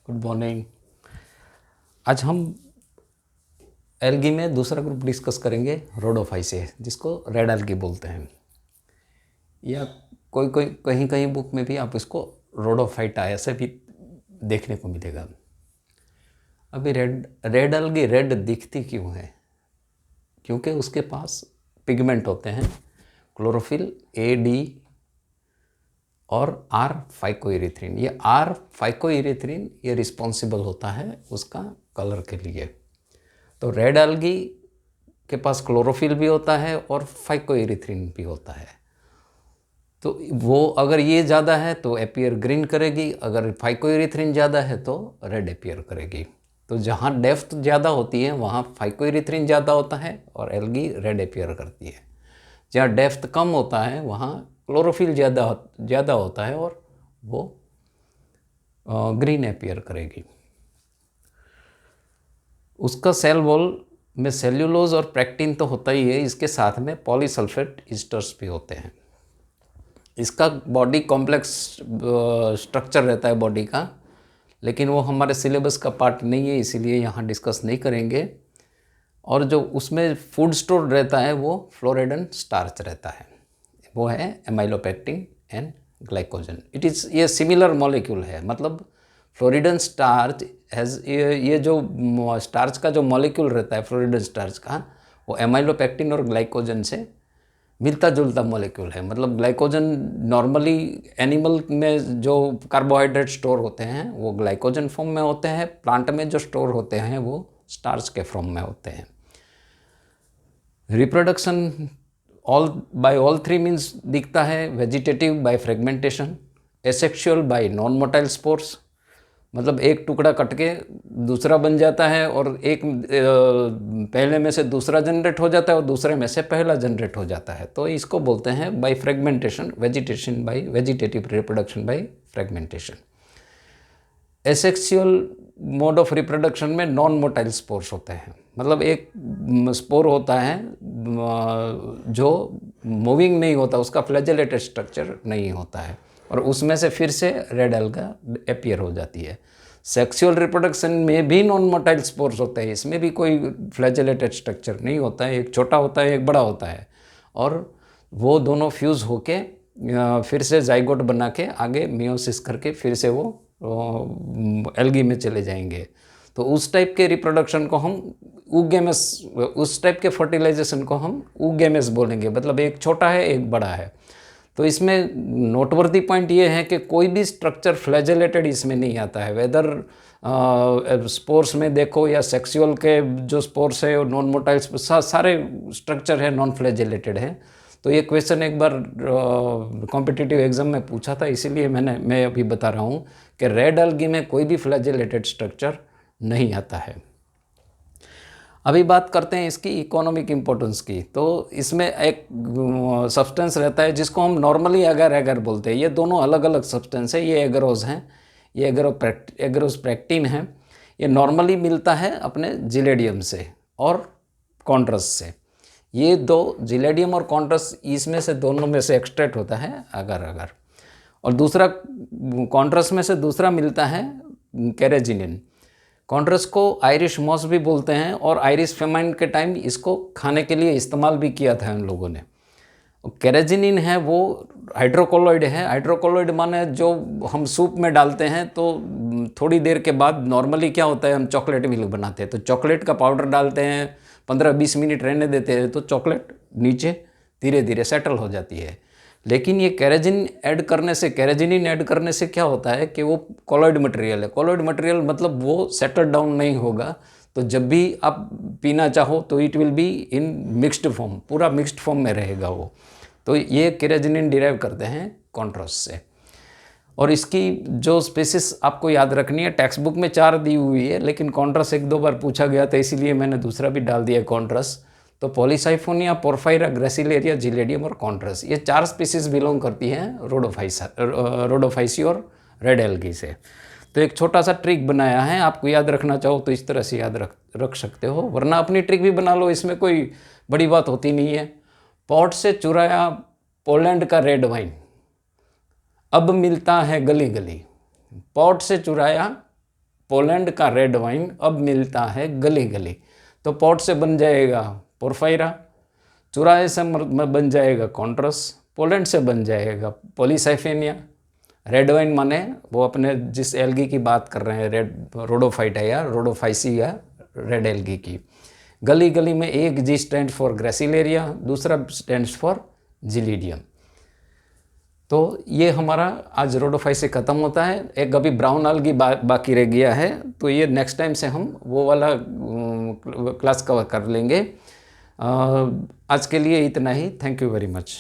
Good morning. आज हम algae में दूसरा ग्रुप डिस्कस करेंगे, रोडोफाइसे, जिसको रेड एल्गी बोलते हैं, या कोई कोई कहीं कहीं बुक में भी आप इसको रोडोफाइटा ऐसे भी देखने को मिलेगा। अभी रेड एल्गी रेड दिखती क्यों है? क्योंकि उसके पास पिगमेंट होते हैं, क्लोरोफिल ए, डी और आर फाइकोइरिथ्रिन। ये आर फाइकोइरिथ्रिन ये रिस्पॉन्सिबल होता है उसका कलर के लिए। तो रेड एल्गी के पास क्लोरोफिल भी होता है और फाइकोइरिथ्रिन भी होता है। तो वो अगर ये ज़्यादा है तो एपियर ग्रीन करेगी, अगर फाइकोइरिथ्रिन ज़्यादा है तो रेड एपियर करेगी। तो जहाँ डेप्थ ज़्यादा होती है वहाँ फाइकोइरिथ्रिन ज़्यादा होता है और एल्गी रेड एपियर करती है। जहाँ डेप्थ कम होता है वहाँ क्लोरोफिल ज़्यादा होता है और वो ग्रीन एपियर करेगी। उसका सेल वॉल में सेल्यूलोज और प्रेक्टिन तो होता ही है, इसके साथ में पॉलीसल्फेट ईस्टर्स भी होते हैं। इसका बॉडी कॉम्प्लेक्स स्ट्रक्चर रहता है बॉडी का, लेकिन वो हमारे सिलेबस का पार्ट नहीं है, इसीलिए यहाँ डिस्कस नहीं करेंगे। और जो उसमें फूड स्टोर रहता है वो फ्लोरेडन स्टार्च रहता है, वो है एमाइलोपेक्टिन एंड ग्लाइकोजन। ये सिमिलर मॉलिक्यूल है, मतलब फ्लोरिडन स्टार्च हैज़ ये जो स्टार्च का जो मॉलिक्यूल रहता है फ्लोरिडन स्टार्च का, वो एमाइलोपेक्टिन और ग्लाइकोजन से मिलता जुलता मॉलिक्यूल है। मतलब ग्लाइकोजन नॉर्मली एनिमल में जो कार्बोहाइड्रेट स्टोर होते हैं वो ग्लाइकोजन फॉर्म में होते हैं, प्लांट में जो स्टोर होते हैं वो स्टार्च के फॉर्म में होते हैं। Reproduction by all three means दिखता है vegetative by fragmentation, asexual bye non motile spores, मतलब एक टुकड़ा कट के दूसरा बन जाता है और एक पहले में से दूसरा जनरेट हो जाता है और दूसरे में से पहला जनरेट हो जाता है। तो इसको बोलते हैं by fragmentation, vegetative reproduction by fragmentation. Asexual mode of reproduction में नॉन मोटाइल स्पोर्स होते हैं, मतलब एक स्पोर होता है जो मूविंग नहीं होता, उसका फ्लैजेलेटेड स्ट्रक्चर नहीं होता है और उसमें से फिर से रेड एल्गा एपियर हो जाती है। सेक्सुअल रिप्रोडक्शन में भी नॉन मोटाइल स्पोर्स होते हैं, इसमें भी कोई फ्लैजेलेटेड स्ट्रक्चर नहीं होता है, एक छोटा होता है एक बड़ा होता है, और वो दोनों फ्यूज़ होके फिर से जाइगोट बना के आगे मियोसिस करके फिर से वो एल्गी में चले जाएंगे। तो उस टाइप के रिप्रोडक्शन को हम ऊगेमस, उस टाइप के फर्टिलाइजेशन को हम ऊगेमस बोलेंगे, मतलब एक छोटा है एक बड़ा है। तो इसमें नोटवर्दी पॉइंट ये है कि कोई भी स्ट्रक्चर फ्लैजेलेटेड इसमें नहीं आता है, वेदर स्पोर्स में देखो या सेक्सुअल के जो स्पोर्स है और नॉन मोटाइल सारे स्ट्रक्चर है नॉन फ्लैजेलेटेड है। तो ये क्वेश्चन एक बार कॉम्पिटिटिव एग्जाम में पूछा था, इसीलिए मैं अभी बता रहा हूँ कि रेड एल्गी में कोई भी फ्लैजेलेटेड स्ट्रक्चर नहीं आता है। अभी बात करते हैं इसकी इकोनॉमिक इम्पोर्टेंस की। तो इसमें एक सब्सटेंस रहता है जिसको हम नॉर्मली एगर एगर बोलते हैं। ये दोनों अलग अलग सब्सटेंस है, ये एगरोज हैं, ये एगरोज प्रेक्टिन है। ये नॉर्मली मिलता है अपने जिलेडियम से और कॉन्ट्रस से। ये दो जिलेडियम और कॉन्ट्रस, इसमें से दोनों में से एक्सट्रैक्ट होता है अगर अगर, और दूसरा कॉन्ट्रस में से दूसरा मिलता है कैरेजिनिन। कॉन्ट्रस को आयरिश मॉस भी बोलते हैं और आयरिश फेमाइन के टाइम इसको खाने के लिए इस्तेमाल भी किया था उन लोगों ने। कैरेजिनिन है वो हाइड्रोकोलॉइड है। हाइड्रोकोलॉइड माने जो हम सूप में डालते हैं तो थोड़ी देर के बाद नॉर्मली क्या होता है, हम चॉकलेट मिल्क बनाते हैं तो चॉकलेट का पाउडर डालते हैं, 15-20 मिनट रहने देते हैं तो चॉकलेट नीचे धीरे धीरे सेटल हो जाती है। लेकिन ये कैरेजिनिन ऐड करने से क्या होता है कि वो कॉलॉइड मटेरियल है। कॉलॉइड मटेरियल मतलब वो सेटल डाउन नहीं होगा, तो जब भी आप पीना चाहो तो it will be in mixed form, पूरा मिक्स्ड फॉर्म में रहेगा वो। तो ये कैरेजिनिन डिराइव करते हैं कॉन्ट्रस से। और इसकी जो स्पीसीज आपको याद रखनी है, टेक्स्ट बुक में 4 दी हुई है, लेकिन कॉन्ट्रस 1-2 बार पूछा गया था, इसीलिए मैंने दूसरा भी डाल दिया कॉन्ट्रस। तो पॉलीसाइफोनिया, पोर्फाइरा, ग्रेसिलेरिया, जिलेडियम और कॉन्ट्रस, ये 4 स्पीसीज बिलोंग करती हैं रोडोफाइसी और रेड एल्गी से। तो एक छोटा सा ट्रिक बनाया है, आपको याद रखना चाहो तो इस तरह से याद रख सकते हो, वरना अपनी ट्रिक भी बना लो, इसमें कोई बड़ी बात होती नहीं है। पॉट से चुराया पोलैंड का रेड वाइन, अब मिलता है गली गली। पॉट से चुराया पोलैंड का रेड वाइन अब मिलता है गली गली। तो पोर्ट से बन जाएगा पोरफायरा, चुराहे से बन जाएगा कॉन्ट्रस, पोलैंड से बन जाएगा पॉलीसाइफेनिया। रेड वाइन माने वो अपने जिस एल्गी की बात कर रहे हैं, रेड रोडोफाइटा या रोडोफाइसी या रेड एल्गी की। गली गली में एक जी स्टैंड फॉर ग्रेसिलेरिया, दूसरा स्टैंड फॉर जिलीडियम। तो ये हमारा आज रोडोफाइसी खत्म होता है। एक अभी ब्राउन algae बाकी रह गया है, तो ये नेक्स्ट टाइम से हम वो वाला क्लास कवर कर लेंगे। आज के लिए इतना ही। Thank you very much.